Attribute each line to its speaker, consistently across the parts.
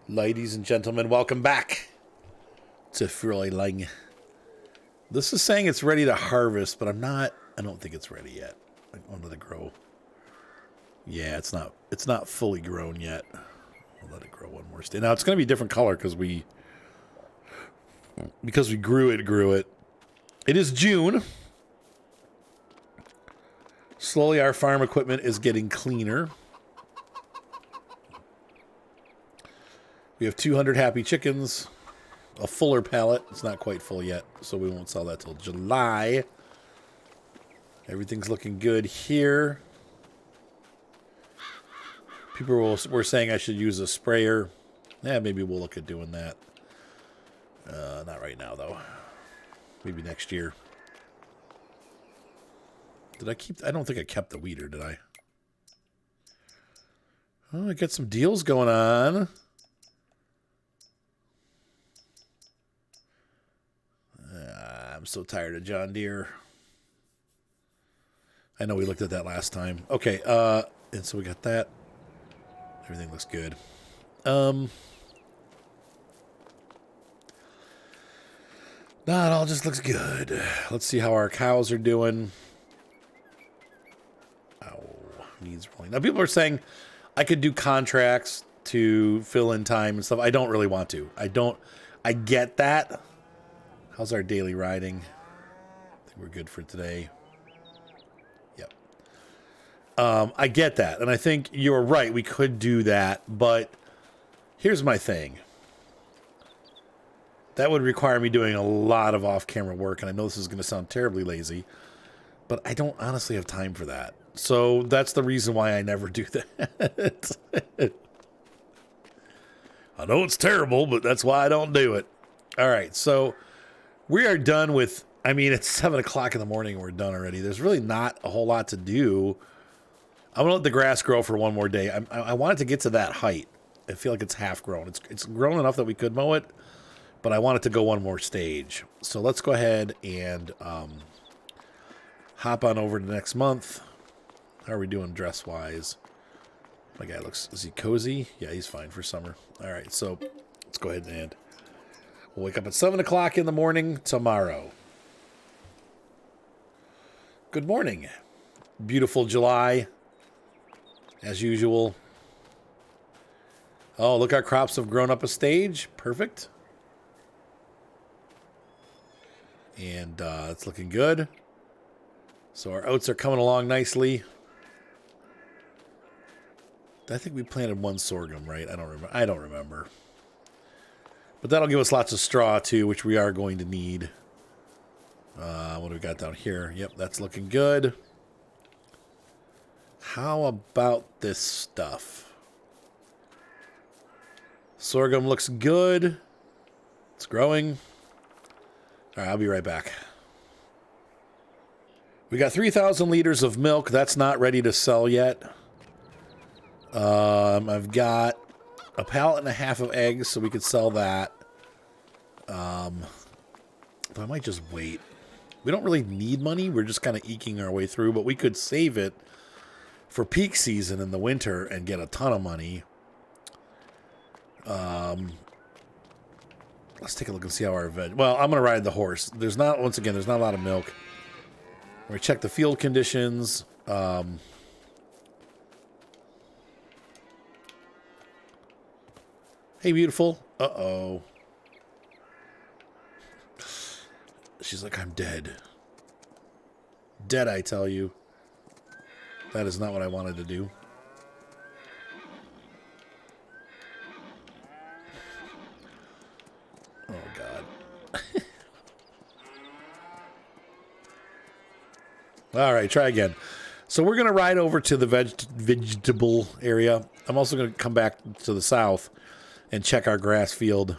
Speaker 1: Ladies and gentlemen, welcome back to Fruhling. This is saying it's ready to harvest, but I don't think it's ready yet. I want it to grow. Yeah, it's not fully grown yet. I'll let it grow one more stage. Now it's going to be a different color because we grew it. It is June. Slowly our farm equipment is getting cleaner. We have 200 happy chickens, a fuller pallet. It's not quite full yet, so we won't sell that till July. Everything's looking good here. People were saying I should use a sprayer. Yeah, maybe we'll look at doing that. Not right now, though. Maybe next year. I don't think I kept the weeder, did I? Oh, I got some deals going on. I'm so tired of John Deere. I know we looked at that last time. Okay, and so we got that. Everything looks good. No, it all just looks good. Let's see how our cows are doing. Oh, needs rolling. Now, people are saying I could do contracts to fill in time and stuff. I don't really want to. I get that. How's our daily riding? I think we're good for today. Yep. I get that. And I think you're right. We could do that. But here's my thing. That would require me doing a lot of off-camera work. And I know this is going to sound terribly lazy. But I don't honestly have time for that. So that's the reason why I never do that. I know it's terrible, but that's why I don't do it. All right. So we are done with, it's 7 o'clock in the morning and we're done already. There's really not a whole lot to do. I'm going to let the grass grow for one more day. I want it to get to that height. I feel like it's half grown. It's grown enough that we could mow it, but I want it to go one more stage. So let's go ahead and hop on over to next month. How are we doing dress-wise? My guy is he cozy? Yeah, he's fine for summer. All right, so let's go ahead and we'll wake up at 7 o'clock in the morning tomorrow. Good morning. Beautiful July, as usual. Oh, look, our crops have grown up a stage. Perfect. And it's looking good. So our oats are coming along nicely. I think we planted one sorghum, right? I don't remember. But that'll give us lots of straw, too, which we are going to need. What do we got down here? Yep, that's looking good. How about this stuff? Sorghum looks good. It's growing. All right, I'll be right back. We got 3,000 liters of milk. That's not ready to sell yet. I've got a pallet and a half of eggs, so we could sell that. But I might just wait. We don't really need money. We're just kind of eking our way through, but we could save it for peak season in the winter and get a ton of money. Let's take a look and see how our veg... Well, I'm going to ride the horse. There's not a lot of milk. We're going to check the field conditions. Hey, beautiful. Uh-oh. She's like, I'm dead. Dead, I tell you. That is not what I wanted to do. Oh, God. All right, try again. So we're going to ride over to the vegetable area. I'm also going to come back to the south and check our grass field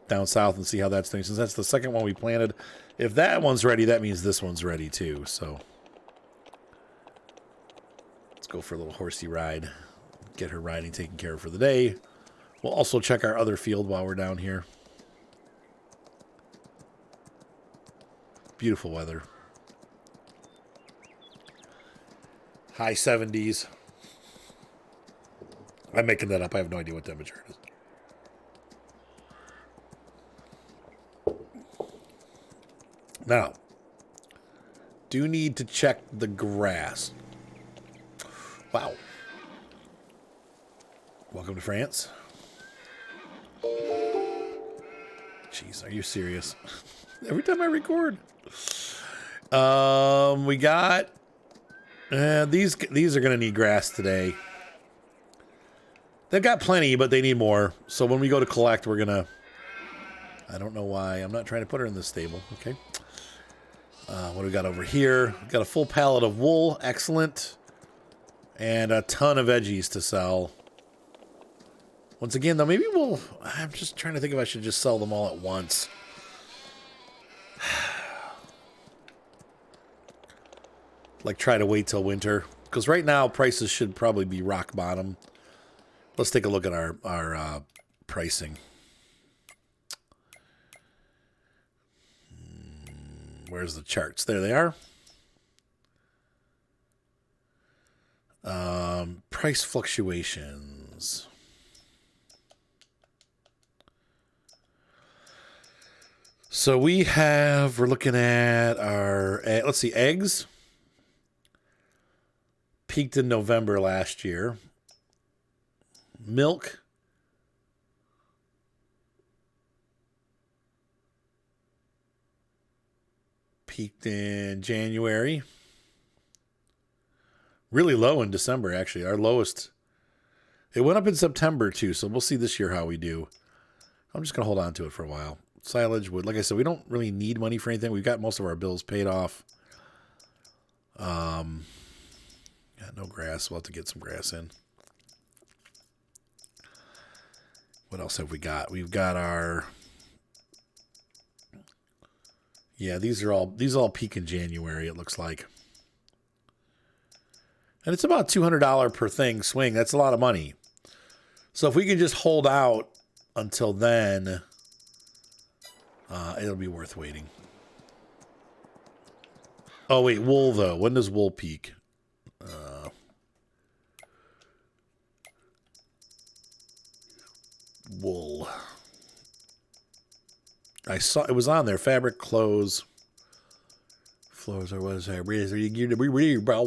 Speaker 1: down south and see how that's doing. Since that's the second one we planted. If that one's ready, that means this one's ready too. So let's go for a little horsey ride. Get her riding taken care of for the day. We'll also check our other field while we're down here. Beautiful weather. High 70s. I'm making that up. I have no idea what temperature it is. Now, do need to check the grass. Wow. Welcome to France. Jeez, are you serious? Every time I record. We got these are gonna need grass today. They've got plenty, but they need more. So when we go to collect, we're gonna. I don't know why I'm not trying to put her in this stable. Okay. What do we got over here? We've got a full pallet of wool, excellent, and a ton of veggies to sell. Once again, though, maybe we'll. I'm just trying to think if I should just sell them all at once. Like try to wait till winter, because right now prices should probably be rock bottom. Let's take a look at our pricing. Where's the charts? There they are. Price fluctuations. So we're looking at our, let's see, eggs. Peaked in November last year. Milk. Peaked in January. Really low in December, actually. Our lowest. It went up in September, too, so we'll see this year how we do. I'm just going to hold on to it for a while. Silage wood. Like I said, we don't really need money for anything. We've got most of our bills paid off. Got no grass. We'll have to get some grass in. What else have we got? We've got our... Yeah, these all peak in January, it looks like. And it's about $200 per thing swing. That's a lot of money. So if we can just hold out until then, it'll be worth waiting. Oh, wait, wool, though. When does wool peak? Wool. I saw it was on there. Fabric, clothes, floors, or what is that?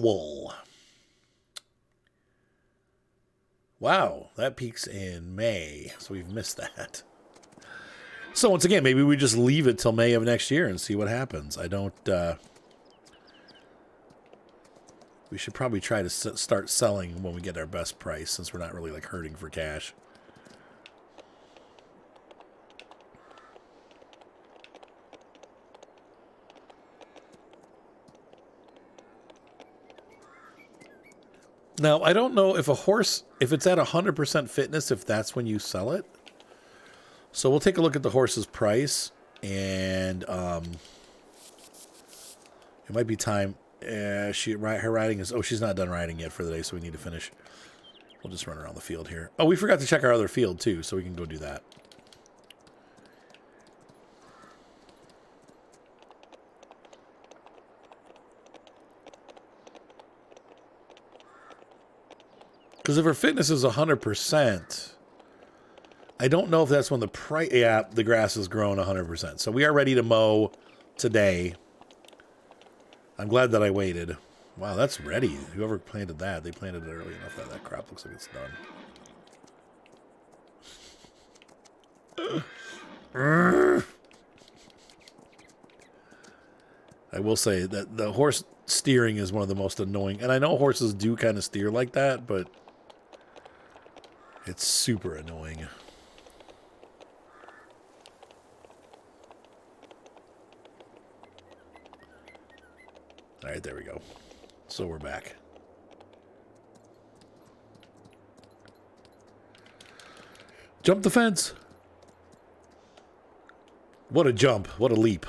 Speaker 1: Wool. Wow, that peaks in May, so we've missed that. So once again, maybe we just leave it till May of next year and see what happens. I don't. We should probably try to start selling when we get our best price, since we're not really like hurting for cash. Now, I don't know if a horse, if it's at 100% fitness, if that's when you sell it. So we'll take a look at the horse's price, and it might be time. Her riding is, she's not done riding yet for the day, so we need to finish. We'll just run around the field here. Oh, we forgot to check our other field, too, so we can go do that. Because if her fitness is 100%, I don't know if that's when the price... Yeah, the grass has grown 100%. So we are ready to mow today. I'm glad that I waited. Wow, that's ready. Whoever planted that, they planted it early enough that that crop looks like it's done. I will say that the horse steering is one of the most annoying. And I know horses do kind of steer like that, but... it's super annoying. All right, there we go. So we're back. Jump the fence. What a jump. What a leap.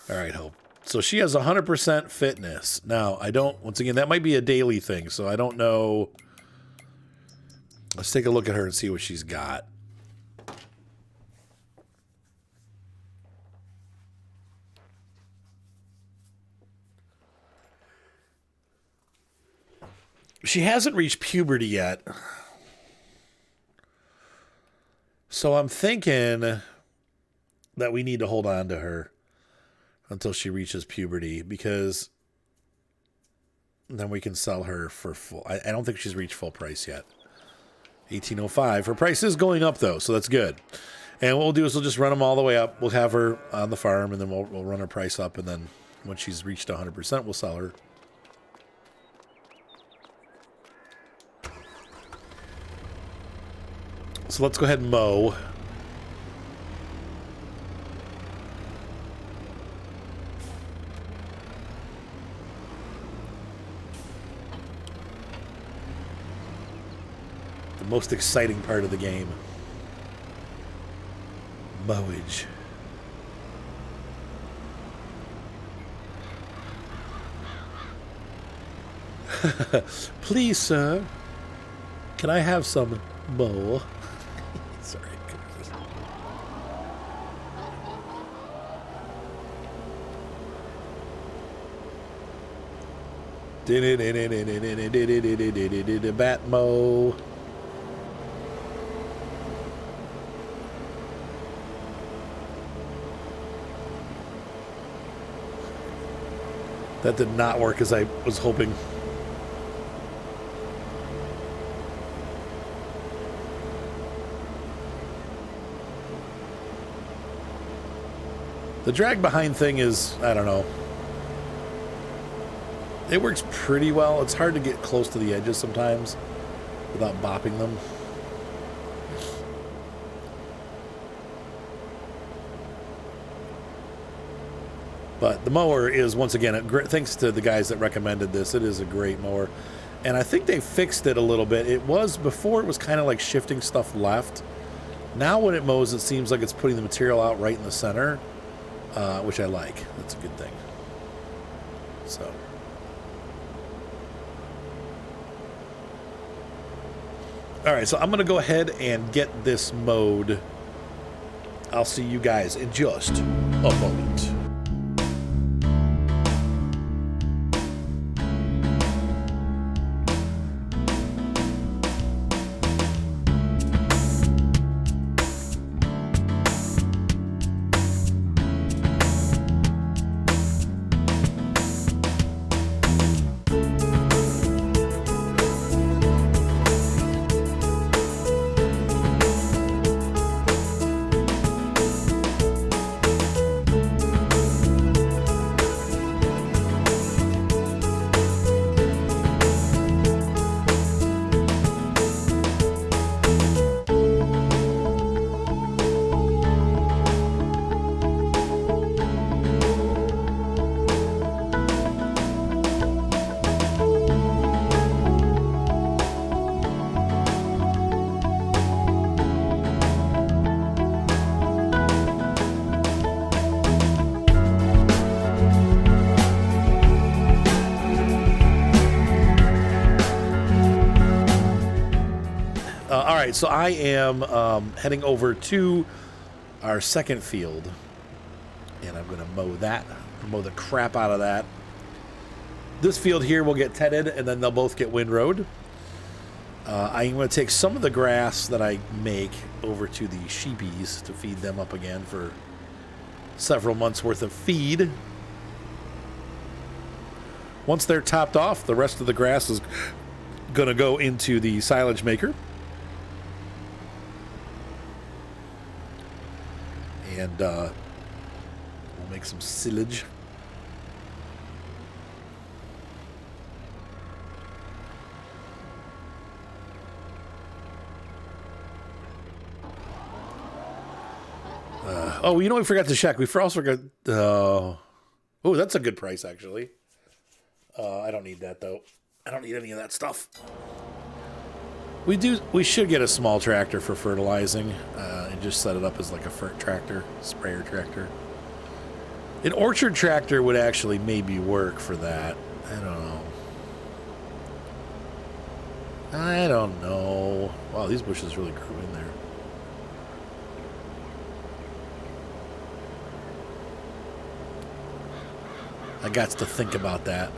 Speaker 1: All right, Hope. So she has 100% fitness. Now, I don't... once again, that might be a daily thing, so I don't know... Let's take a look at her and see what she's got. She hasn't reached puberty yet. So I'm thinking that we need to hold on to her until she reaches puberty, because then we can sell her for full. I don't think she's reached full price yet. 1805. Her price is going up though, so that's good. And what we'll do is we'll just run them all the way up. We'll have her on the farm, and then we'll run her price up, and then when she's reached 100%, we'll sell her. So let's go ahead and mow. The most exciting part of the game. Mowage. Please, sir, can I have some mow? Sorry. Bat mow. That did not work as I was hoping. The drag behind thing is, I don't know. It works pretty well. It's hard to get close to the edges sometimes without bopping them. But the mower is, once again, thanks to the guys that recommended this, it is a great mower. And I think they fixed it a little bit. It was, before it was kind of like shifting stuff left. Now when it mows, it seems like it's putting the material out right in the center, which I like. That's a good thing. So. All right, so I'm going to go ahead and get this mowed. I'll see you guys in just a moment. All right, so I am heading over to our second field, and I'm going to mow that, mow the crap out of that. This field here will get tedded, and then they'll both get windrowed. I'm going to take some of the grass that I make over to the sheepies to feed them up again for several months worth of feed. Once they're topped off, the rest of the grass is going to go into the silage maker. And we'll make some silage. Oh, you know, we forgot to check. We also forgot. Oh, that's a good price, actually. I don't need that, though. I don't need any of that stuff. We should get a small tractor for fertilizing and just set it up as like a fert tractor, sprayer tractor. An orchard tractor would actually maybe work for that. I don't know. Wow, these bushes really grew in there. I got to think about that.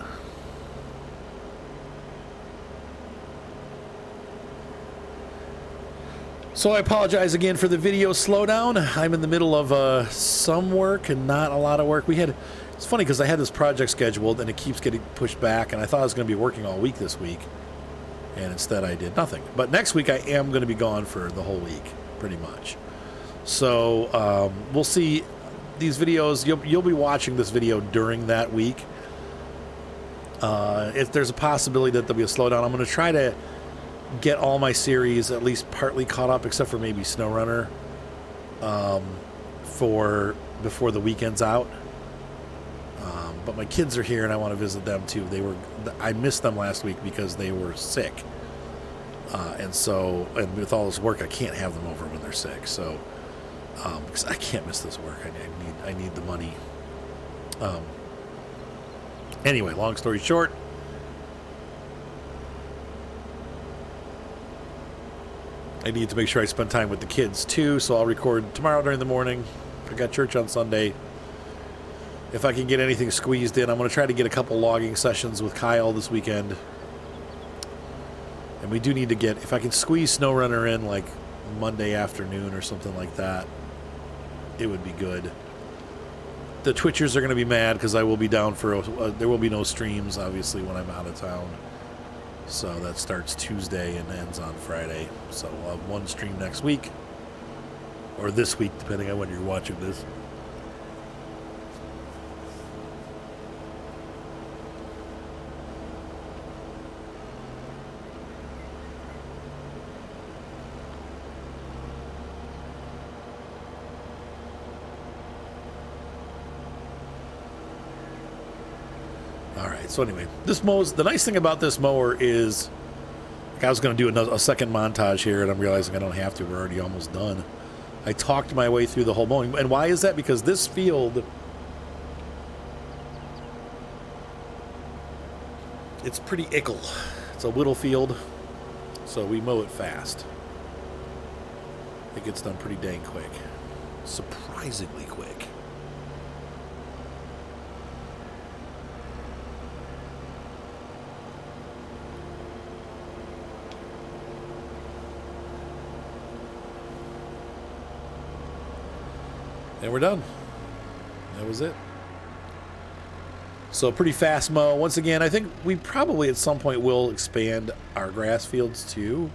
Speaker 1: So I apologize again for the video slowdown. I'm in the middle of some work and not a lot of work. It's funny because I had this project scheduled and it keeps getting pushed back, and I thought I was going to be working all week this week, and instead I did nothing. But next week I am going to be gone for the whole week, pretty much. So we'll see. These videos, you'll be watching this video during that week. If there's a possibility that there'll be a slowdown, I'm going to try to get all my series at least partly caught up, except for maybe SnowRunner, for before the weekend's out. But my kids are here and I want to visit them too. I missed them last week because they were sick, and with all this work I can't have them over when they're sick. So because I can't miss this work, I need the money. Anyway, long story short, I need to make sure I spend time with the kids too, so I'll record tomorrow during the morning. I got church on Sunday. If I can get anything squeezed in, I'm going to try to get a couple logging sessions with Kyle this weekend. And we do need to get, if I can squeeze SnowRunner in like Monday afternoon or something like that, it would be good. The Twitchers are going to be mad because I will be down for, there will be no streams, obviously, when I'm out of town. So that starts Tuesday and ends on Friday. So we'll have one stream next week, or this week, depending on when you're watching this. So anyway, the nice thing about this mower is, like, I was going to do a second montage here, and I'm realizing I don't have to. We're already almost done. I talked my way through the whole mowing. And why is that? Because this field, it's pretty ickle. It's a little field, so we mow it fast. It gets done pretty dang quick. Surprisingly quick. And we're done. That was it. So pretty fast mow. Once again, I think we probably at some point will expand our grass fields too.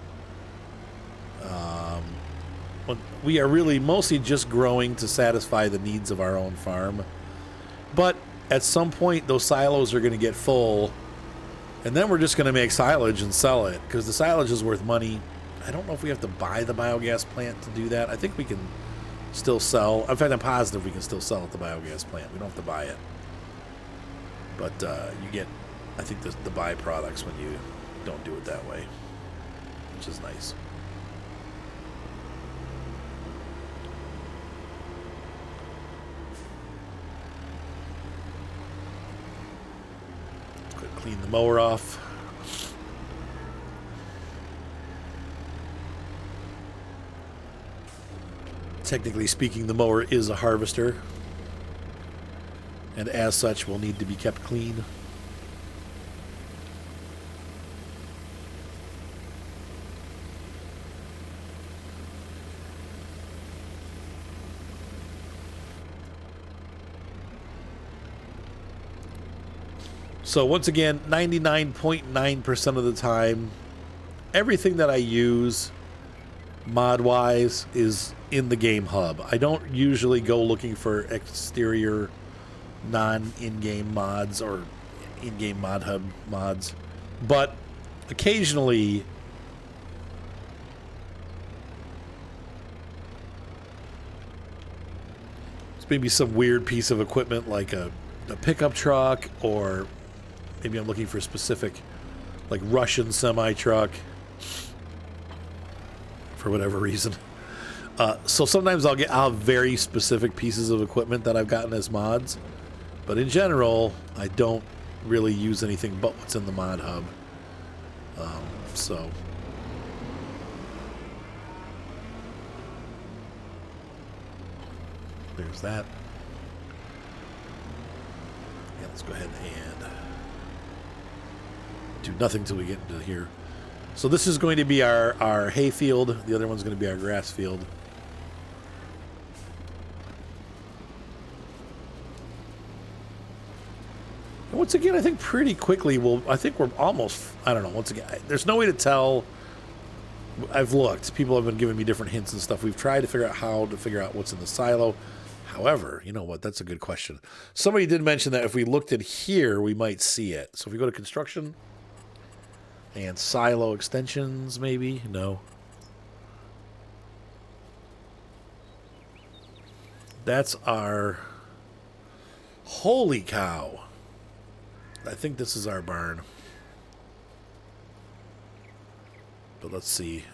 Speaker 1: We are really mostly just growing to satisfy the needs of our own farm. But at some point, those silos are going to get full. And then we're just going to make silage and sell it, because the silage is worth money. I don't know if we have to buy the biogas plant to do that. I think we can still sell. In fact, I'm positive we can still sell at the biogas plant. We don't have to buy it. But you get, I think, the byproducts when you don't do it that way, which is nice. Quick clean the mower off. Technically speaking, the mower is a harvester, and as such will need to be kept clean. So once again, 99.9% of the time, everything that I use mod-wise is in the game hub. I don't usually go looking for exterior non-in-game mods or in-game mod hub mods, but occasionally it's maybe some weird piece of equipment like a pickup truck, or maybe I'm looking for a specific, like, Russian semi-truck for whatever reason. So sometimes I'll have very specific pieces of equipment that I've gotten as mods, but in general, I don't really use anything but what's in the mod hub. So there's that. Yeah, let's go ahead and do nothing till we get into here. So this is going to be our hay field. The other one's going to be our grass field. And once again, I think pretty quickly I think we're almost, I don't know, once again, there's no way to tell. I've looked. People have been giving me different hints and stuff. We've tried to figure out how to figure out what's in the silo. However, you know what? That's a good question. Somebody did mention that if we looked at here, we might see it. So if we go to construction and silo extensions, maybe? No. That's our... Holy cow. I think this is our barn. But let's see.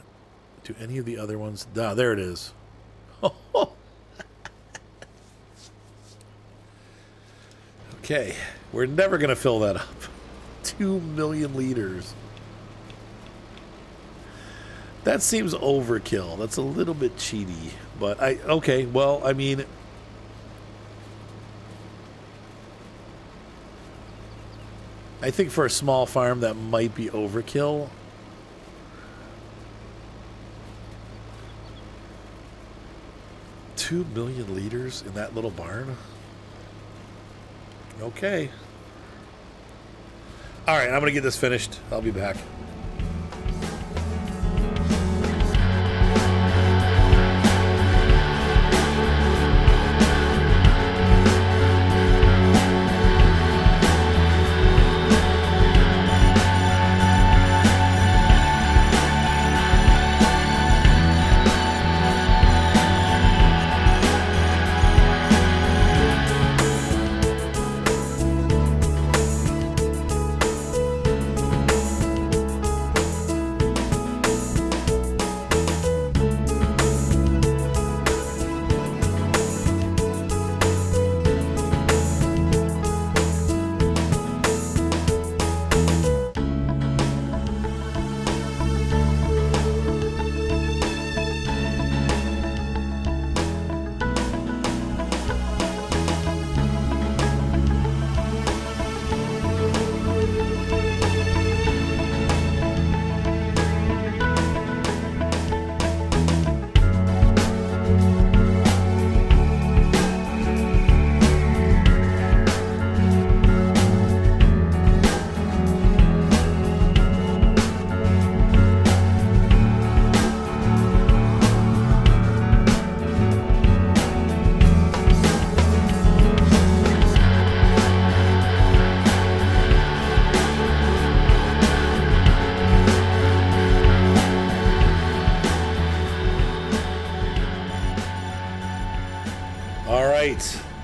Speaker 1: Do any of the other ones... Ah, there it is. Okay. We're never going to fill that up. 2 million liters. That seems overkill. That's a little bit cheaty. But okay, well, I mean... I think for a small farm that might be overkill. $2 million liters in that little barn? Okay. All right, I'm going to get this finished. I'll be back.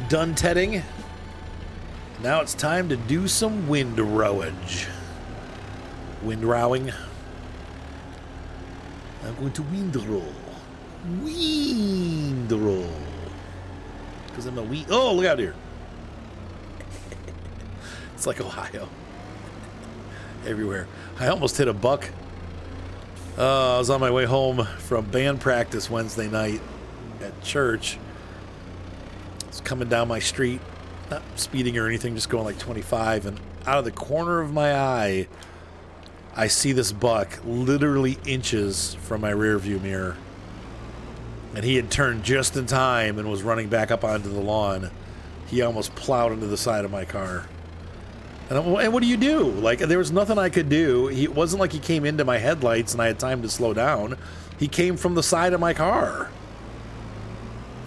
Speaker 1: Done tedding. Now it's time to do some windrowage. Windrowing. I'm going to windrow. Windrow. Because I'm a weed. Oh, look out here. It's like Ohio. Everywhere. I almost hit a buck. I was on my way home from band practice Wednesday night at church. Coming down my street, not speeding or anything, just going like 25, and out of the corner of my eye, I see this buck literally inches from my rear view mirror. And he had turned just in time and was running back up onto the lawn. He almost plowed into the side of my car. And what do you do? Like, there was nothing I could do. It wasn't like he came into my headlights and I had time to slow down. He came from the side of my car.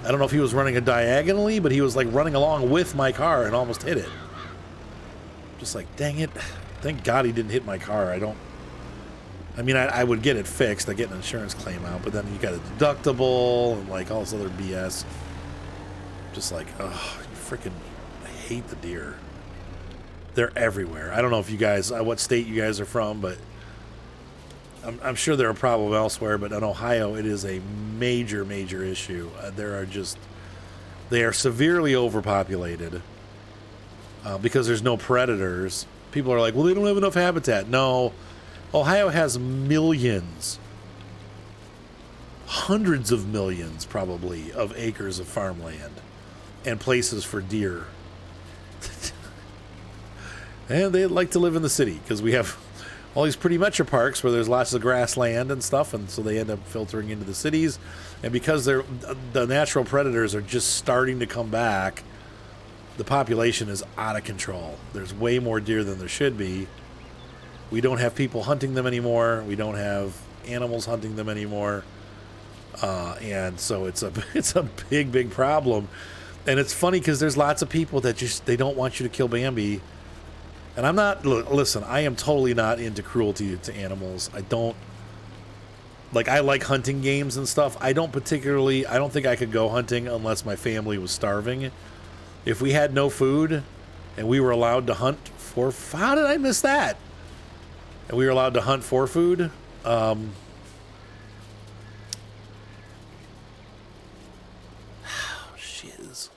Speaker 1: I don't know if he was running it diagonally, but he was like running along with my car and almost hit it. Just like, dang it. Thank God he didn't hit my car. I mean, I would get it fixed. I get an insurance claim out, but then you got a deductible and like all this other BS. Just like, oh, you freaking, I hate the deer. They're everywhere. I don't know if you guys, what state you guys are from, but I'm sure they're a problem elsewhere, but in Ohio, it is a major, major issue. They are severely overpopulated because there's no predators. People are like, well, they don't have enough habitat. No, Ohio has millions, hundreds of millions probably, of acres of farmland and places for deer. And they like to live in the city because we have all these pretty metro parks where there's lots of grassland and stuff, and so they end up filtering into the cities. And because the natural predators are just starting to come back, the population is out of control. There's way more deer than there should be. We don't have people hunting them anymore. We don't have animals hunting them anymore. And so it's a big problem. And it's funny because there's lots of people that they don't want you to kill Bambi. And I'm not, listen, I am totally not into cruelty to animals. I like hunting games and stuff. I don't think I could go hunting unless my family was starving. If we had no food and we were allowed to hunt how did I miss that? And we were allowed to hunt for food. Shiz.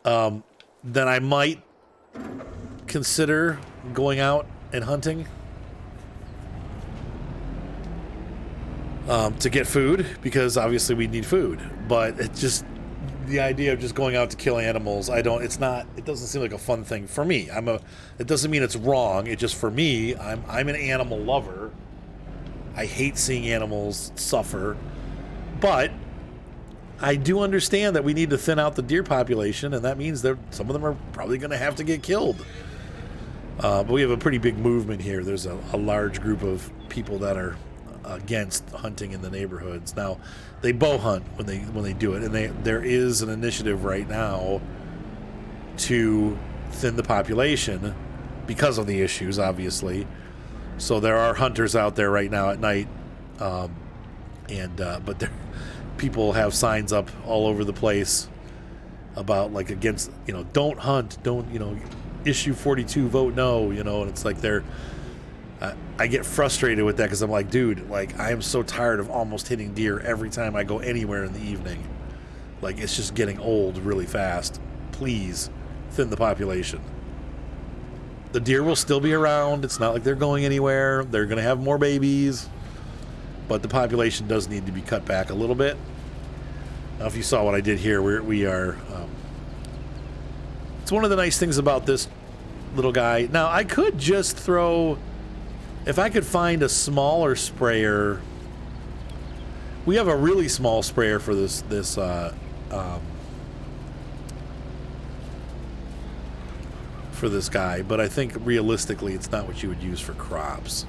Speaker 1: Then I might consider going out and hunting to get food, because obviously we need food. But it's just the idea of just going out to kill animals. It doesn't seem like a fun thing for me. It doesn't mean it's wrong. It just, for me, I'm an animal lover. I hate seeing animals suffer, but I do understand that we need to thin out the deer population, and that means that some of them are probably going to have to get killed. But we have a pretty big movement here. There's a large group of people that are against hunting in the neighborhoods. Now, they bow hunt when they do it, and there is an initiative right now to thin the population because of the issues, obviously. So there are hunters out there right now at night, but people have signs up all over the place about, like, against, don't hunt, don't, issue 42, vote no, and it's like I get frustrated with that, because I'm like, dude, like, I am so tired of almost hitting deer every time I go anywhere in the evening. Like, it's just getting old really fast. Please thin the population. The deer will still be around. It's not like they're going anywhere. They're going to have more babies, but the population does need to be cut back a little bit. Now, if you saw what I did here, we are it's one of the nice things about this little guy. Now, I could just throw, if I could find a smaller sprayer. We have a really small sprayer for this guy, but I think realistically it's not what you would use for crops.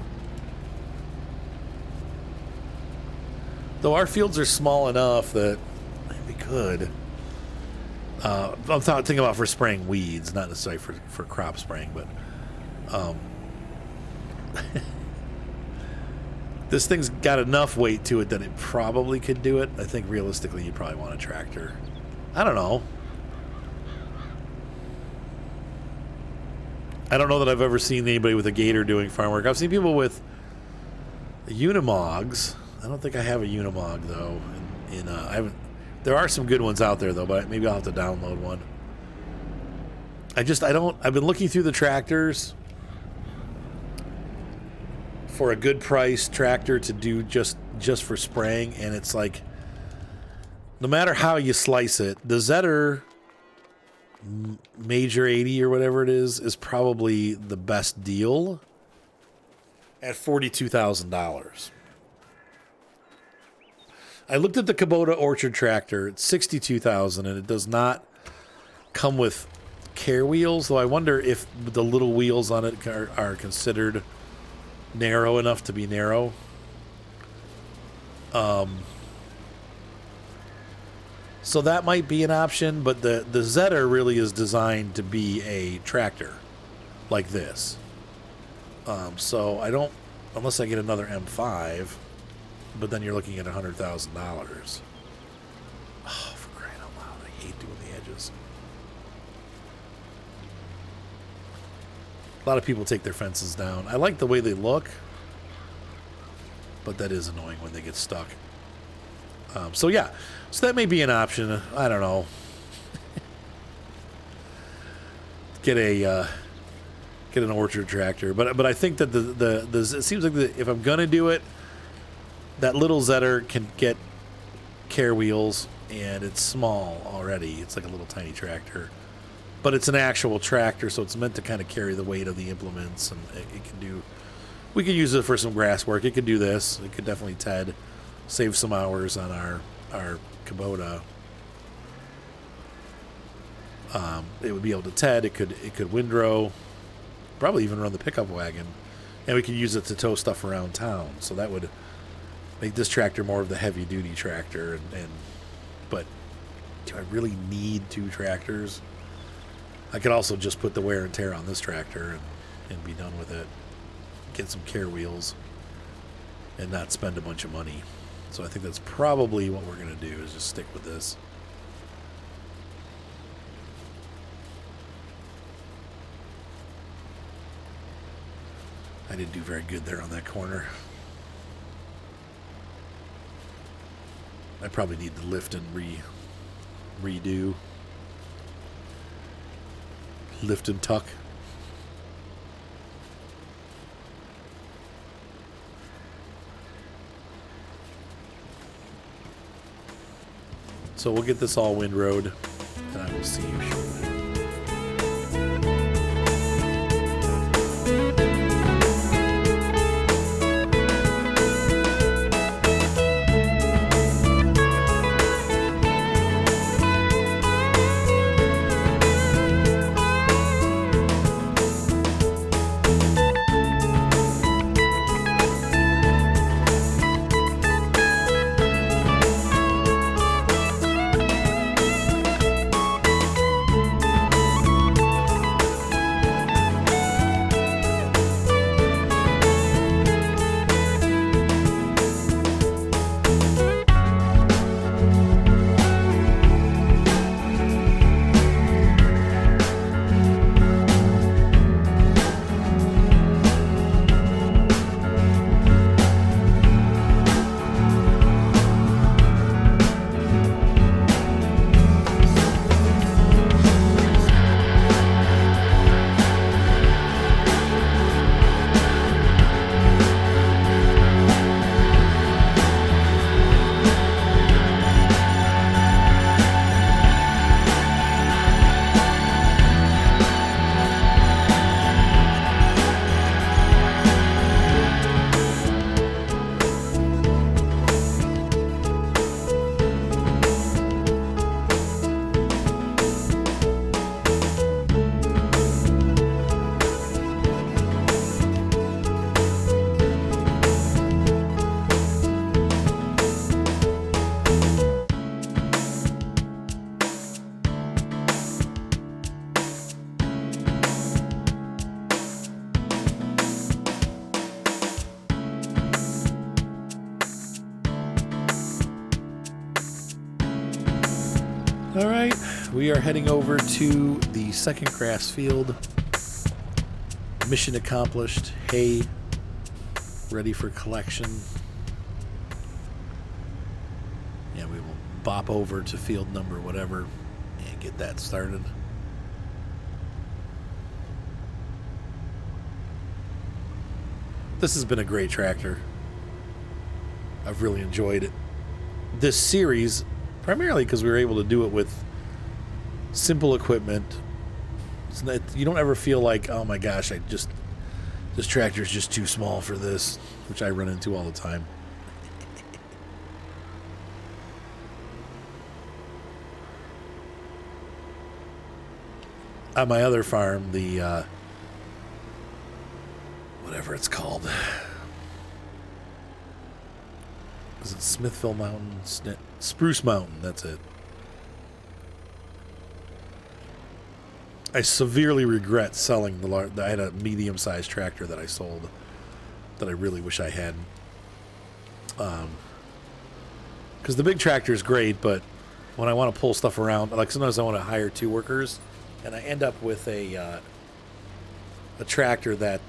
Speaker 1: Though our fields are small enough that we could. I'm thinking about for spraying weeds, not necessarily for crop spraying, but this thing's got enough weight to it that it probably could do it. I think realistically you probably want a tractor. I don't know. I don't know that I've ever seen anybody with a gator doing farm work. I've seen people with Unimogs. I don't think I have a Unimog though. I haven't. There are some good ones out there though, but maybe I'll have to download one. I've been looking through the tractors for a good price tractor to do just for spraying, and it's like, no matter how you slice it, the Zetter Major 80 or whatever it is probably the best deal at $42,000. I looked at the Kubota Orchard tractor. It's $62,000, and it does not come with care wheels. Though I wonder if the little wheels on it are considered narrow enough to be narrow. So that might be an option, but the Zetter really is designed to be a tractor like this. So I don't, unless I get another M5. But then you're looking at $100,000. Oh, for crying out loud. I hate doing the edges. A lot of people take their fences down. I like the way they look, but that is annoying when they get stuck. So yeah, so that may be an option. I don't know. Get an orchard tractor, but I think that it seems like if I'm gonna do it, that little Zetter can get care wheels, and it's small already. It's like a little tiny tractor. but it's an actual tractor, so it's meant to kind of carry the weight of the implements, and it can do. We could use it for some grass work. It could do this. It could definitely save some hours on our Kubota. It would be able to TED. It could windrow, probably even run the pickup wagon, and we could use it to tow stuff around town. So that would make this tractor more of the heavy duty tractor. But do I really need 2 tractors? I could also just put the wear and tear on this tractor and be done with it. Get some care wheels and not spend a bunch of money. So I think that's probably what we're going to do, is just stick with this. I didn't do very good there on that corner. I probably need to lift and redo. Lift and tuck. So we'll get this all windrowed, and I will see you shortly. All right, we are heading over to the second grass field. Mission accomplished. Hay ready for collection. Yeah, we will bop over to field number whatever and get that started. This has been a great tractor. I've really enjoyed it. This series, primarily because we were able to do it with simple equipment. You don't ever feel like, oh my gosh, this tractor is just too small for this, which I run into all the time. On my other farm, the whatever it's called, is it Smithville Mountain? Spruce Mountain, that's it. I severely regret selling I had a medium-sized tractor that I sold that I really wish I had. Because the big tractor is great, but when I want to pull stuff around, like sometimes I want to hire 2 workers, and I end up with a tractor that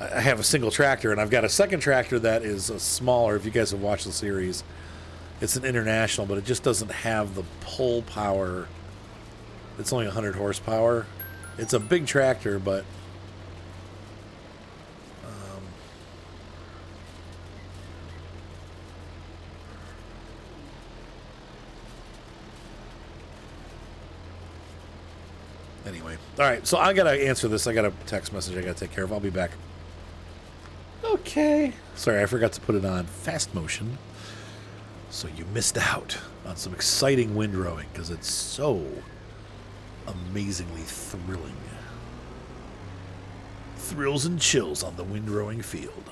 Speaker 1: I have a single tractor, and I've got a second tractor that is a smaller. If you guys have watched the series, it's an international, but it just doesn't have the pull power. It's only 100 horsepower. It's a big tractor, but Anyway. All right, so I got to answer this. I got a text message I got to take care of. I'll be back. Okay. Sorry, I forgot to put it on fast motion. So you missed out on some exciting windrowing because it's so amazingly thrilling. Thrills and chills on the windrowing field.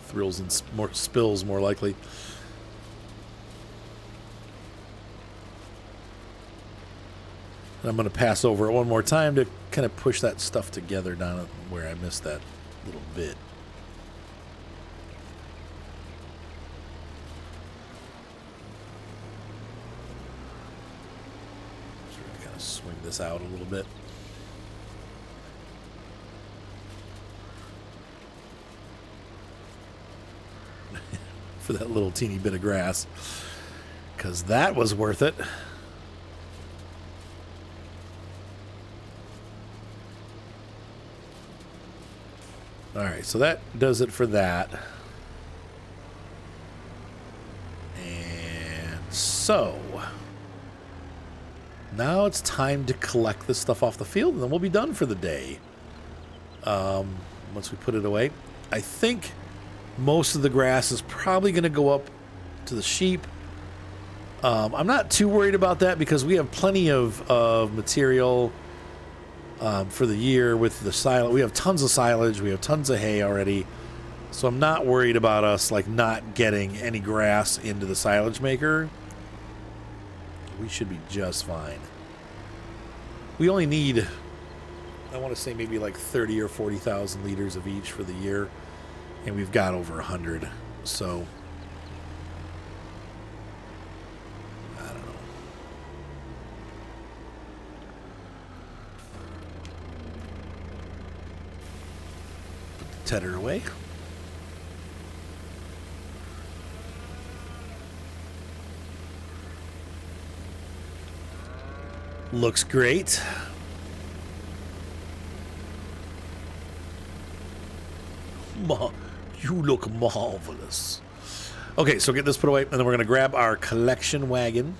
Speaker 1: Thrills and more spills, more likely. And I'm going to pass over it one more time to kind of push that stuff together down where I missed that little bit. So we're going to kind of swing this out a little bit. For that little teeny bit of grass. Because that was worth it. Alright, so that does it for that. And so now it's time to collect this stuff off the field, and then we'll be done for the day. Once we put it away. I think most of the grass is probably going to go up to the sheep. I'm not too worried about that because we have plenty of material for the year with the silage. We have tons of silage. We have tons of hay already. So I'm not worried about us like not getting any grass into the silage maker. We should be just fine. We only need, I want to say maybe like 30 or 40,000 liters of each for the year. And we've got over 100. So I don't know. Tedder away. Looks great. You look marvelous. Okay, so get this put away, and then we're going to grab our collection wagon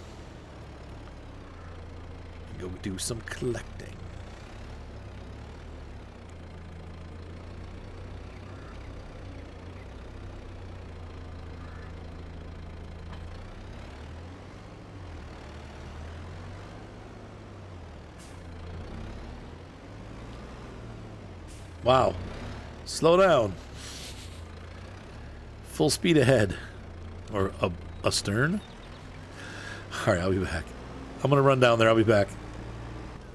Speaker 1: and go do some collecting. Wow. Slow down. Full speed ahead. Or astern. All right, I'll be back. I'm going to run down there. I'll be back.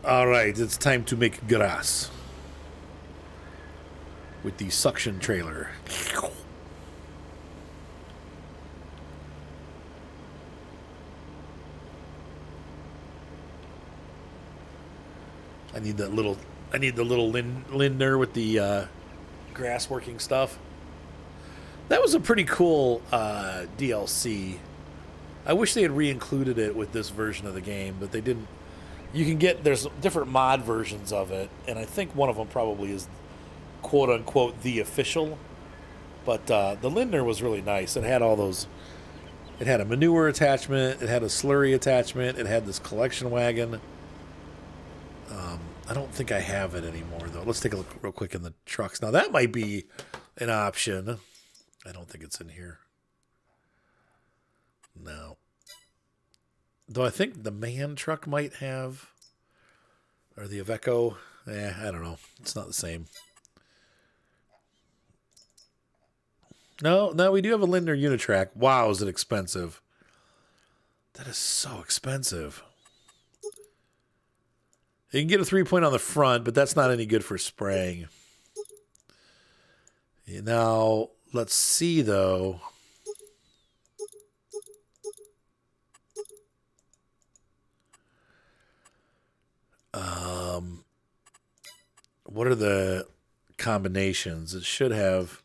Speaker 1: All right, it's time to make grass. With the suction trailer. I need the little Lindner with the grass working stuff. That was a pretty cool DLC. I wish they had re-included it with this version of the game, but they didn't. You can get, there's different mod versions of it, and I think one of them probably is quote unquote the official. But the Lindner was really nice. It had all those. It had a manure attachment. It had a slurry attachment. It had this collection wagon. I don't think I have it anymore, though. Let's take a look real quick in the trucks. Now, that might be an option. I don't think it's in here. No. Though I think the man truck might have. Or the Iveco. I don't know. It's not the same. No, we do have a Lindner Unitrack. Wow, is it expensive. That is so expensive. You can get a 3-point on the front, but that's not any good for spraying. Now, let's see, though. What are the combinations? It should have...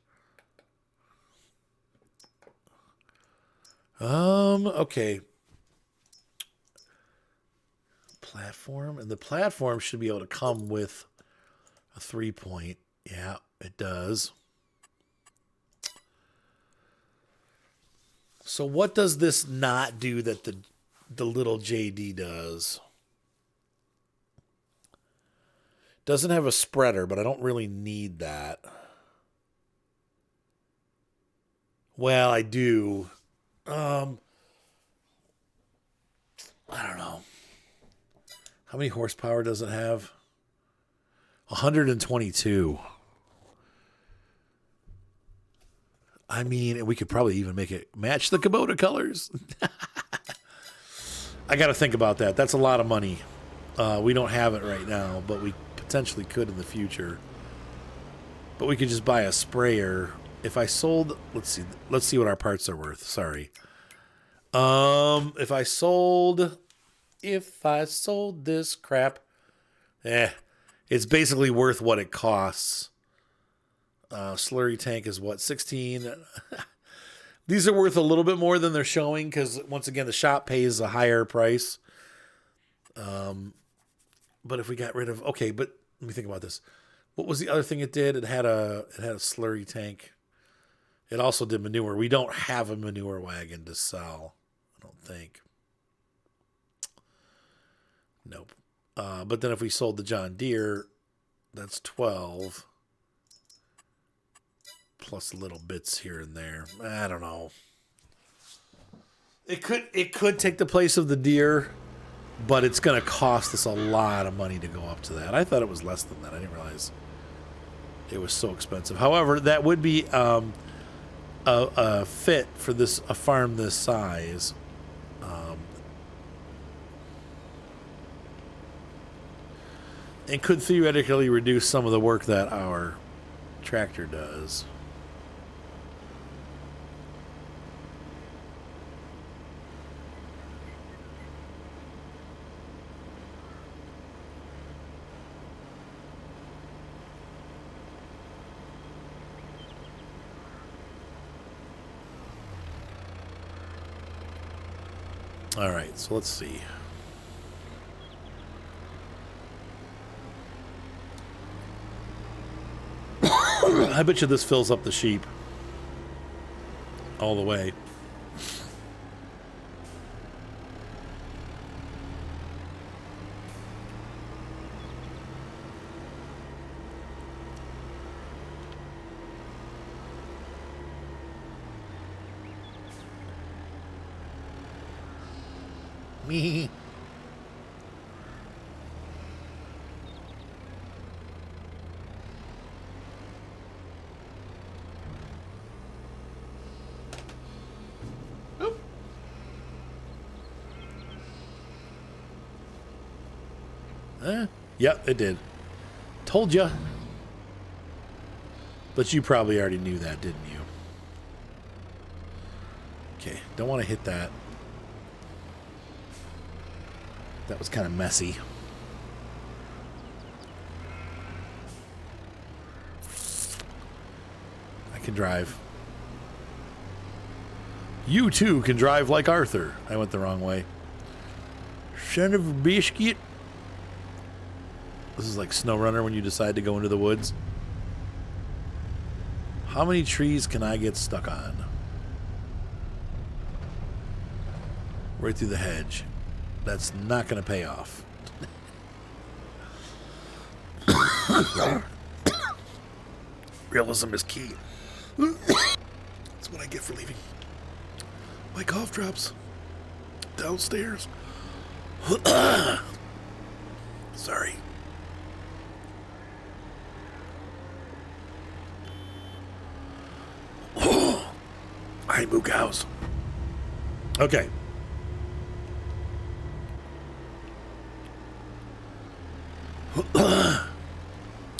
Speaker 1: okay. Platform, and the platform should be able to come with a 3-point. Yeah, it does. So what does this not do that the the little JD does. Doesn't have a spreader, but I don't really need that. Well, I do. I don't know. How many horsepower does it have? 122. I mean, we could probably even make it match the Kubota colors. I got to think about that. That's a lot of money. We don't have it right now, but we potentially could in the future. But we could just buy a sprayer. If I sold, let's see what our parts are worth. Sorry. If I sold this crap, it's basically worth what it costs. Slurry tank is what, 16? These are worth a little bit more than they're showing because, once again, the shop pays a higher price. But if we got rid of... Okay, but let me think about this. What was the other thing it did? It had a slurry tank. It also did manure. We don't have a manure wagon to sell, I don't think. Nope. But then if we sold the John Deere, that's 12. Plus little bits here and there. I don't know. It could take the place of the Deere, but it's going to cost us a lot of money to go up to that. I thought it was less than that. I didn't realize it was so expensive. However, that would be a fit for a farm this size. And could theoretically reduce some of the work that our tractor does. All right, so let's see. I bet you this fills up the sheep all the way. Me. Yep, it did. Told ya. But you probably already knew that, didn't you? Okay, don't want to hit that. That was kind of messy. I can drive. You too can drive like Arthur. I went the wrong way. Son of a biscuit. This is like SnowRunner when you decide to go into the woods. How many trees can I get stuck on? Right through the hedge. That's not going to pay off. Realism is key. That's what I get for leaving my cough drops downstairs. Sorry. I moo cows. Okay.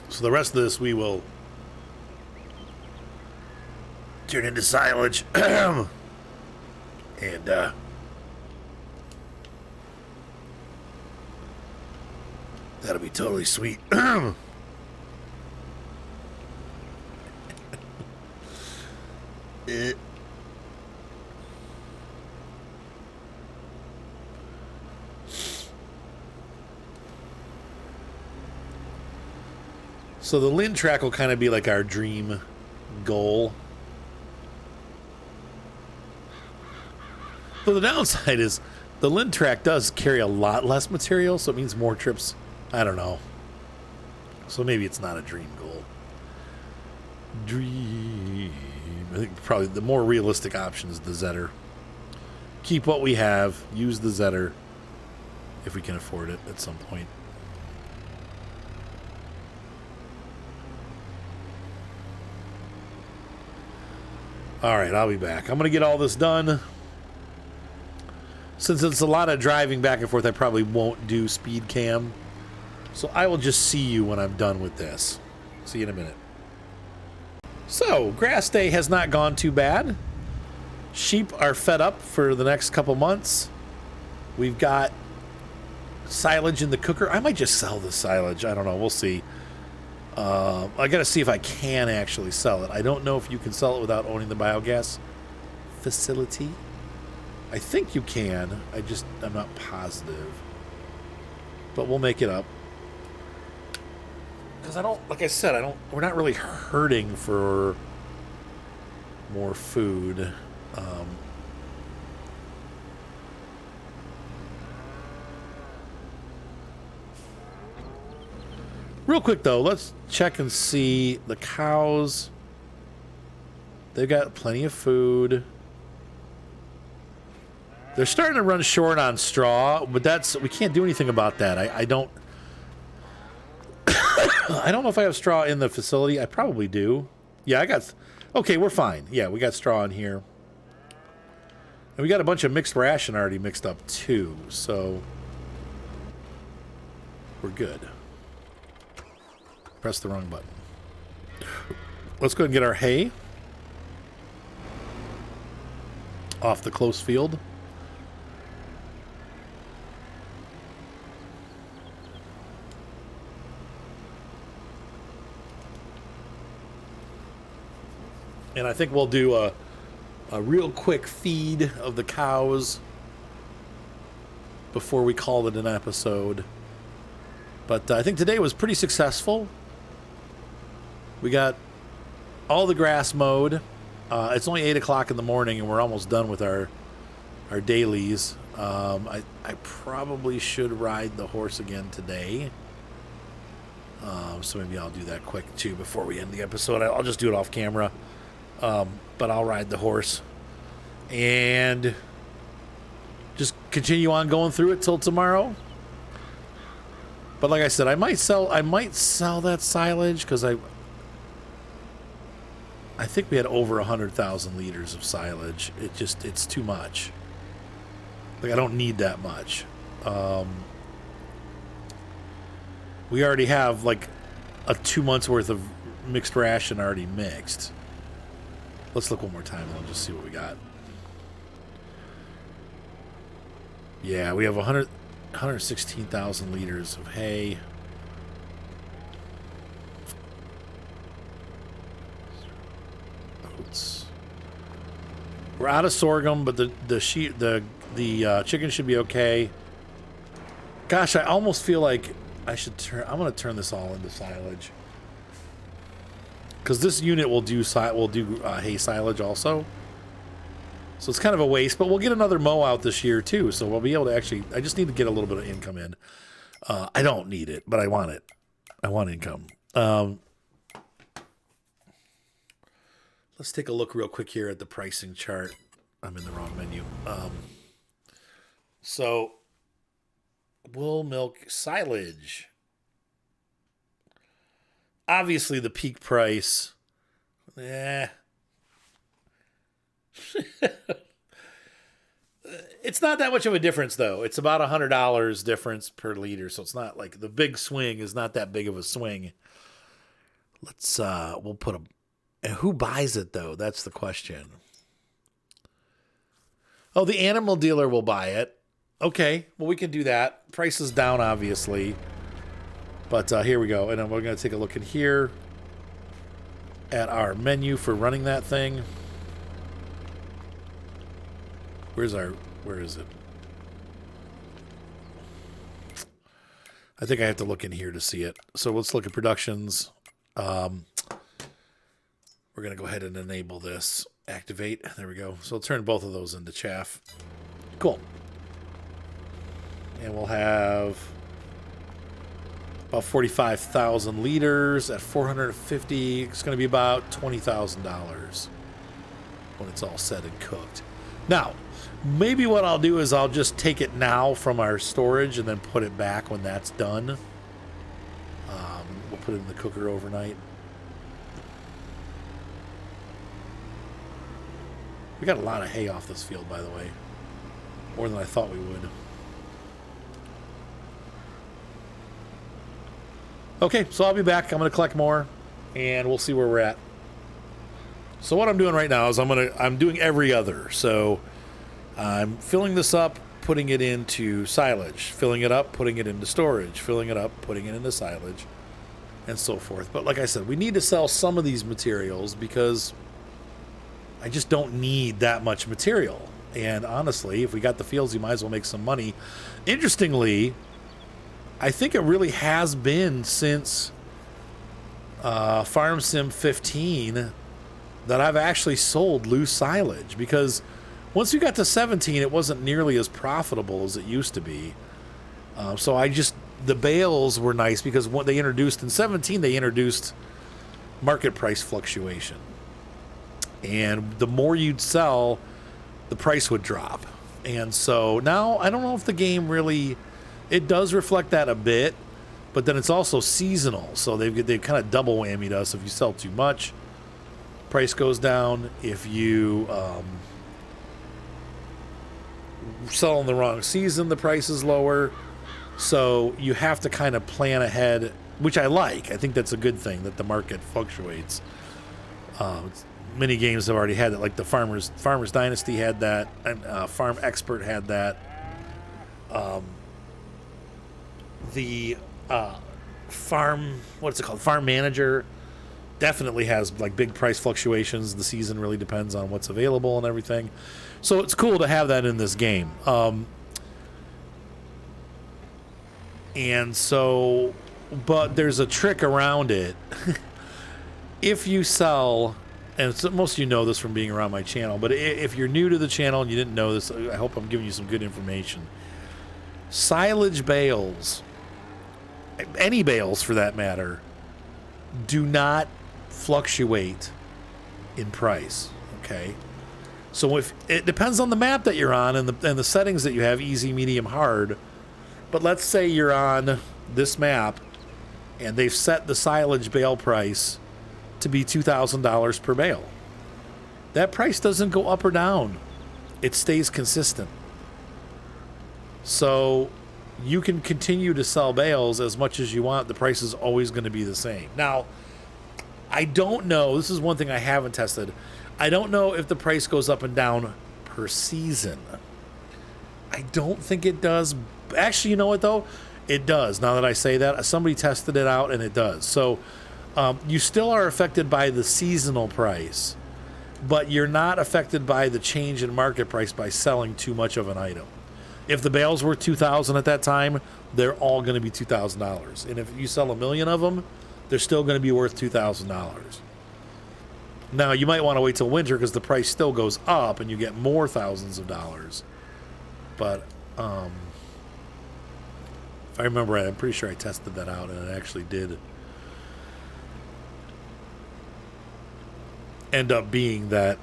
Speaker 1: So the rest of this we will turn into silage. And that'll be totally sweet. So the Lin track will kind of be like our dream goal. So the downside is The Lin track does carry a lot less material, so it means more trips. I don't know. So maybe it's not a dream goal. Dream. I think probably the more realistic option is the Zetter. Keep what we have. Use the Zetter if we can afford it at some point. All right, I'll be back. I'm going to get all this done. Since it's a lot of driving back and forth, I probably won't do speed cam. So I will just see you when I'm done with this. See you in a minute. So, grass day has not gone too bad. Sheep are fed up for the next couple months. We've got silage in the cooker. I might just sell the silage. I don't know. We'll see. I got to see if I can actually sell it. I don't know if you can sell it without owning the biogas facility. I think you can. I'm not positive. But we'll make it up. Because like I said, we're not really hurting for more food. Real quick though, let's check and see the cows. They've got plenty of food. They're starting to run short on straw, but we can't do anything about that. I don't I don't know if I have straw in the facility. I probably do. Yeah, okay, we're fine. Yeah, we got straw in here. And we got a bunch of mixed ration already mixed up too, so we're good. Press the wrong button. Let's go ahead and get our hay off the close field. And I think we'll do a real quick feed of the cows before we call it an episode. But I think today was pretty successful. We got all the grass mowed. It's only 8 o'clock in the morning, and we're almost done with our dailies. I probably should ride the horse again today. So maybe I'll do that quick, too, before we end the episode. I'll just do it off camera. But I'll ride the horse and just continue on going through it till tomorrow. But like I said, I might sell that silage because I think we had over 100,000 liters of silage. It's too much. Like, I don't need that much. We already have like a 2 months worth of mixed ration already mixed. Let's look one more time and I'll just see what we got. Yeah, we have 116,000 liters of hay. Oats. We're out of sorghum, but the chicken should be okay. Gosh, I almost feel like I'm going to turn this all into silage. Because this unit will do hay silage also. So it's kind of a waste, but we'll get another mow out this year too. So we'll be able to I just need to get a little bit of income in. I don't need it, but I want it. I want income. Let's take a look real quick here at the pricing chart. I'm in the wrong menu. So wool milk silage. Obviously, the peak price, it's not that much of a difference, though. It's about $100 difference per liter, so it's not like the big swing is not that big of a swing. We'll put and who buys it, though? That's the question. Oh, the animal dealer will buy it. Okay, well, we can do that. Price is down, obviously. But here we go. And then we're going to take a look in here at our menu for running that thing. Where is it? I think I have to look in here to see it. So let's look at productions. We're going to go ahead and enable this. Activate. There we go. So I'll turn both of those into chaff. Cool. And we'll have about 45,000 liters at 450. It's going to be about $20,000 when it's all said and cooked. Now, maybe what I'll do is I'll just take it now from our storage and then put it back when that's done. We'll put it in the cooker overnight. We got a lot of hay off this field, by the way. More than I thought we would. Okay, so I'll be back. I'm going to collect more, and we'll see where we're at. So what I'm doing right now is I'm doing every other. So I'm filling this up, putting it into silage, filling it up, putting it into storage, filling it up, putting it into silage, and so forth. But like I said, we need to sell some of these materials because I just don't need that much material. And honestly, if we got the fields, you might as well make some money. Interestingly, I think it really has been since Farm Sim 15 that I've actually sold loose silage, because once we got to 17, it wasn't nearly as profitable as it used to be. So the bales were nice because what they introduced in 17, they introduced market price fluctuation. And the more you'd sell, the price would drop. And so now I don't know if the game really, it does reflect that a bit, but then it's also seasonal. So they've kind of double whammied us. If you sell too much, price goes down. If you sell in the wrong season, the price is lower. So you have to kind of plan ahead, which I like. I think that's a good thing that the market fluctuates. Many games have already had that, like the Farmers Dynasty had that, and Farm Expert had that. The Farm Manager definitely has like big price fluctuations. The season really depends on what's available and everything. So it's cool to have that in this game. And so, but there's a trick around it. If you sell, and so most of you know this from being around my channel, but if you're new to the channel and you didn't know this, I hope I'm giving you some good information. Silage bales, any bales for that matter, do not fluctuate in price, okay? So if it depends on the map that you're on and the settings that you have, easy, medium, hard. But let's say you're on this map and they've set the silage bale price to be $2,000 per bale. That price doesn't go up or down. It stays consistent. So you can continue to sell bales as much as you want. The price is always going to be the same. Now, I don't know. This is one thing I haven't tested. I don't know if the price goes up and down per season. I don't think it does. Actually, you know what, though? It does. Now that I say that, somebody tested it out, and it does. So you still are affected by the seasonal price, but you're not affected by the change in market price by selling too much of an item. If the bales were $2,000 at that time, they're all going to be $2,000. And if you sell 1 million of them, they're still going to be worth $2,000. Now, you might want to wait till winter because the price still goes up and you get more thousands of dollars. But if I remember right, I'm pretty sure I tested that out and it actually did end up being that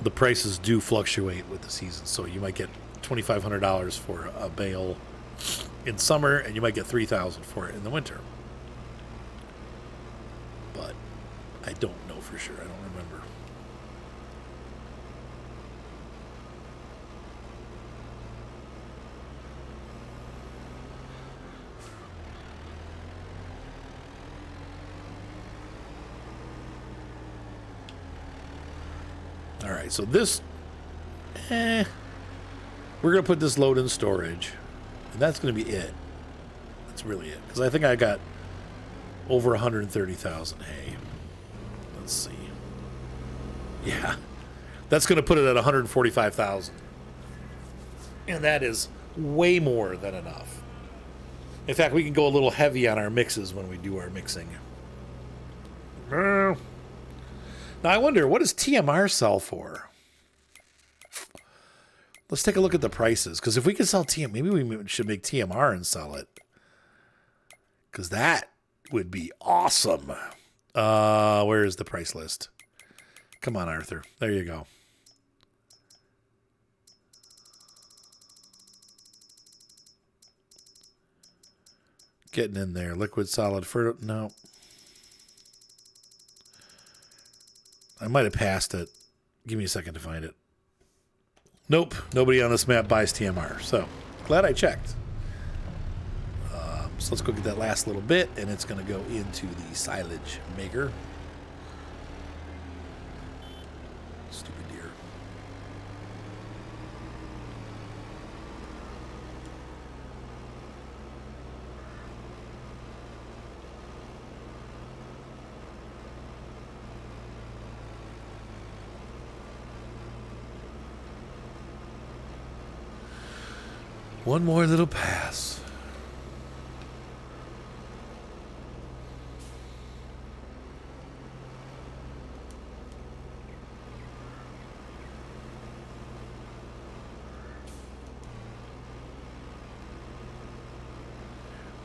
Speaker 1: the prices do fluctuate with the season. So you might get $2,500 for a bale in summer and you might get $3,000 for it in the winter. But I don't know for sure. I don't remember. All right, so this, we're going to put this load in storage, and that's going to be it. That's really it, because I think I got over 130,000 hay. Let's see. Yeah, that's going to put it at 145,000. And that is way more than enough. In fact, we can go a little heavy on our mixes when we do our mixing. Now, I wonder, what does TMR sell for? Let's take a look at the prices. Because if we can sell TM, maybe we should make TMR and sell it. Because that would be awesome. Where is the price list? Come on, Arthur. There you go. Getting in there. Liquid, solid, fertile. No. I might have passed it. Give me a second to find it. Nope. Nobody on this map buys TMR. So, glad I checked. So let's go get that last little bit, and it's going to go into the silage maker. Stupid deer. One more little pass.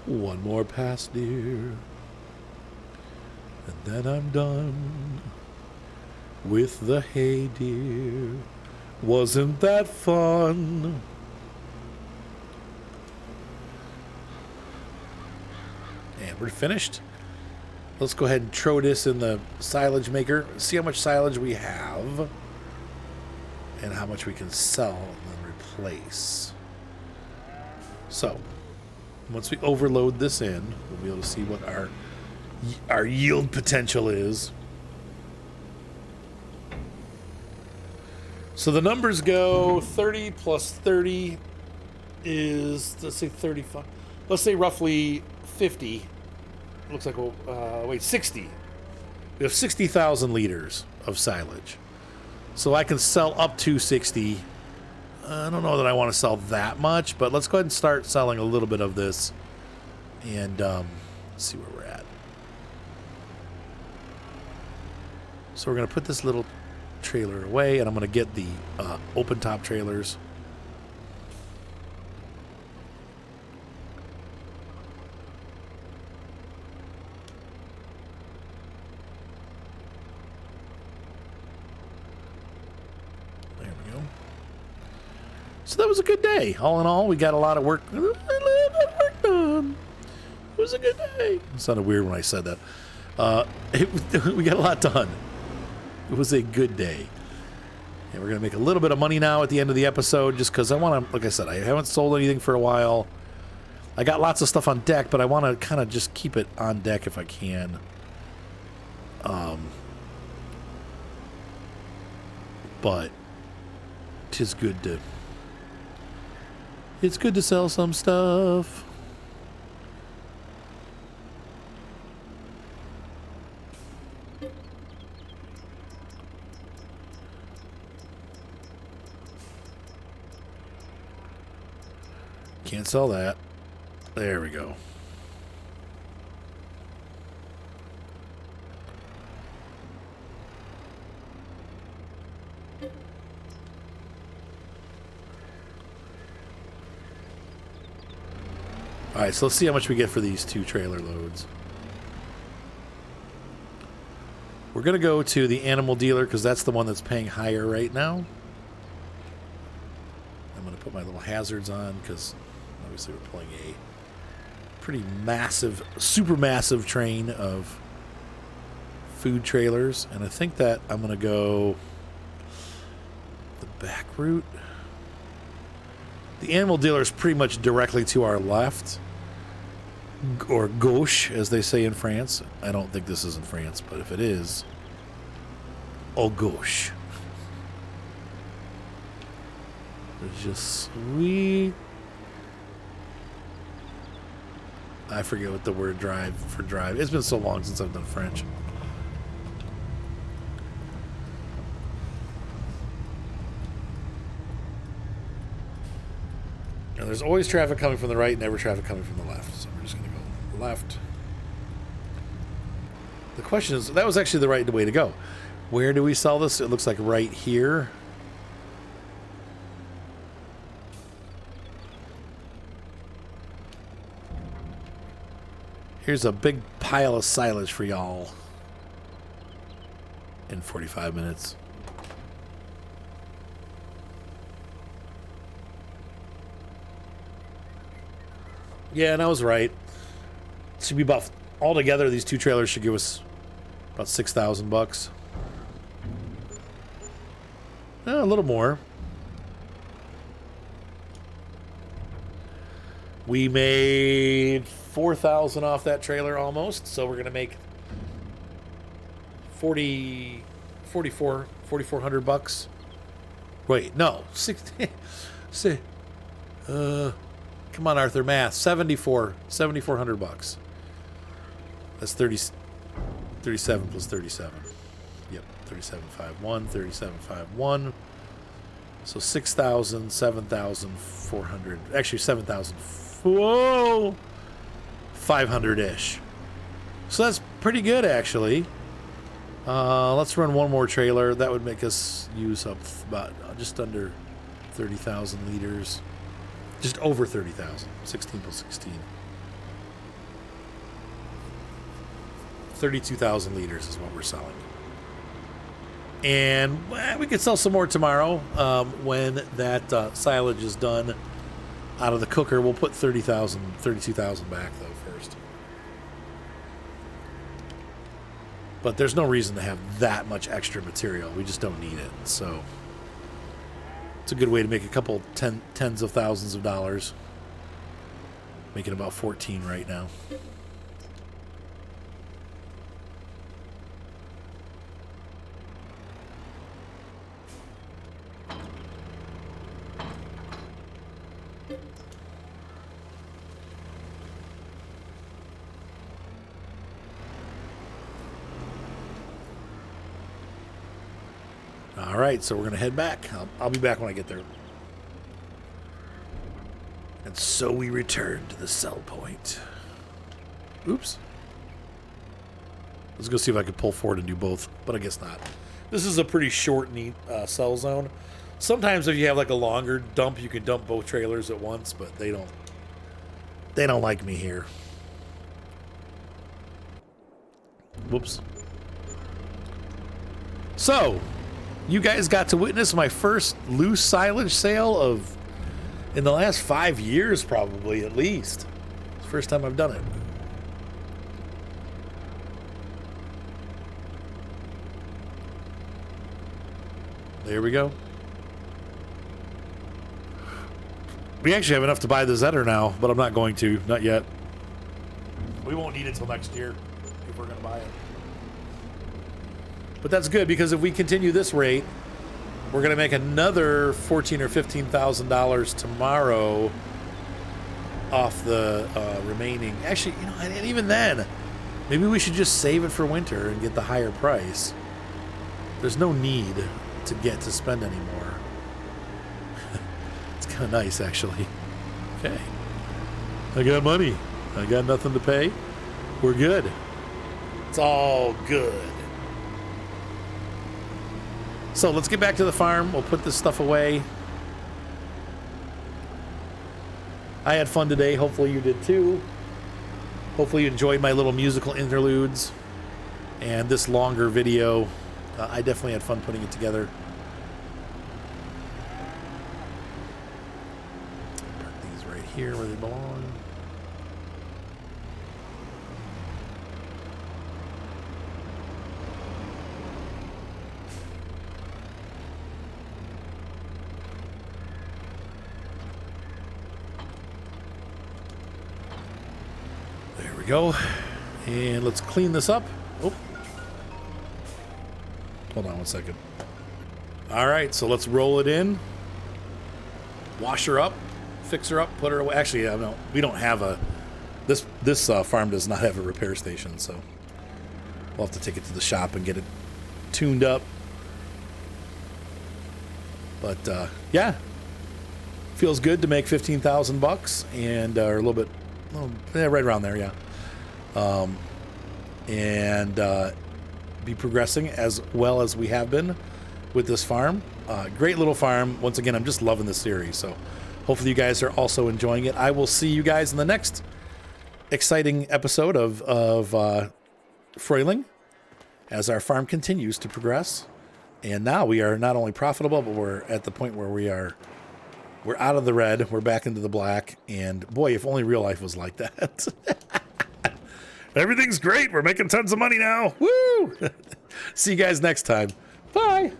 Speaker 1: One more pass, dear, and then I'm done with the hay, dear. Wasn't that fun? And we're finished. Let's go ahead and throw this in the silage maker. See how much silage we have and how much we can sell and then replace. So, once we overload this in, we'll be able to see what our yield potential is. So the numbers go 30 plus 30 is, let's say 35. Let's say roughly 50. Looks like, 60. We have 60,000 liters of silage. So I can sell up to 60. I don't know that I want to sell that much, but let's go ahead and start selling a little bit of this and see where we're at. So we're going to put this little trailer away, and I'm going to get the open top trailers. So that was a good day. All in all, we got a lot of work done. It was a good day. It sounded weird when I said that. We got a lot done. It was a good day. And we're going to make a little bit of money now at the end of the episode just because I want to, like I said, I haven't sold anything for a while. I got lots of stuff on deck, but I want to kind of just keep it on deck if I can. But it's good to... It's good to sell some stuff. Can't sell that. There we go. All right, so let's see how much we get for these 2 trailer loads. We're going to go to the animal dealer because that's the one that's paying higher right now. I'm going to put my little hazards on because obviously we're pulling a pretty massive, super massive train of food trailers. And I think that I'm going to go the back route. The animal dealer is pretty much directly to our left, or gauche, as they say in France. I don't think this is in France, but if it is, au gauche. It's just sweet. I forget what the word drive. It's been so long since I've done French. Now, there's always traffic coming from the right, never traffic coming from the left. So we're just going to go left. The question is, that was actually the right way to go. Where do we sell this? It looks like right here. Here's a big pile of silage for y'all in 45 minutes. Yeah, and I was right. It should be about, altogether, these two trailers should give us about $6,000. A little more. We made $4,000 off that trailer almost, so we're gonna make $4,400. Wait, no, 60. Come on, Arthur, math. $7,400. That's 37 plus 37. Yep, 37.51, 37.51. So 6,000, 7,400. Actually, 7,000. Whoa, 500-ish. So that's pretty good, actually. Let's run one more trailer. That would make us use up about just under 30,000 liters. Just over 30,000. 16 plus 16. 32,000 liters is what we're selling. And we could sell some more tomorrow when that silage is done out of the cooker. We'll put 32,000 back, though, first. But there's no reason to have that much extra material. We just don't need it. So it's a good way to make a couple tens of thousands of dollars. Making about 14 right now. All right, so we're going to head back. I'll be back when I get there. And so we return to the sell point. Oops. Let's go see if I can pull forward and do both, but I guess not. This is a pretty short, neat sell zone. Sometimes if you have like a longer dump, you can dump both trailers at once, but they don't like me here. Whoops. So, you guys got to witness my first loose silage sale in the last 5 years, probably, at least. It's the first time I've done it. There we go. We actually have enough to buy the Zetter now, but I'm not going to. Not yet. We won't need it till next year if we're going to buy it. But that's good, because if we continue this rate, we're going to make another $14,000 or $15,000 tomorrow off the remaining. Actually, you know, and even then, maybe we should just save it for winter and get the higher price. There's no need to spend anymore. It's kind of nice, actually. Okay. I got money. I got nothing to pay. We're good. It's all good. So let's get back to the farm. We'll put this stuff away. I had fun today. Hopefully you did too. Hopefully you enjoyed my little musical interludes and this longer video. I definitely had fun putting it together. Put these right here where they belong. There we go. And let's clean this up. Oh. Hold on one second. All right, so let's roll it in. Wash her up, fix her up, put her away. Actually, no, we don't have a... This farm does not have a repair station, so we'll have to take it to the shop and get it tuned up. But, yeah. Feels good to make $15,000 and or a little bit... yeah, right around there, yeah. Be progressing as well as we have been with this farm. Great little farm. Once again, I'm just loving this series, so hopefully you guys are also enjoying it. I will see you guys in the next exciting episode of Fruhling as our farm continues to progress. And now we are not only profitable, but we're at the point where we're out of the red. We're back into the black. And boy, if only real life was like that. Everything's great. We're making tons of money now. Woo! See you guys next time. Bye.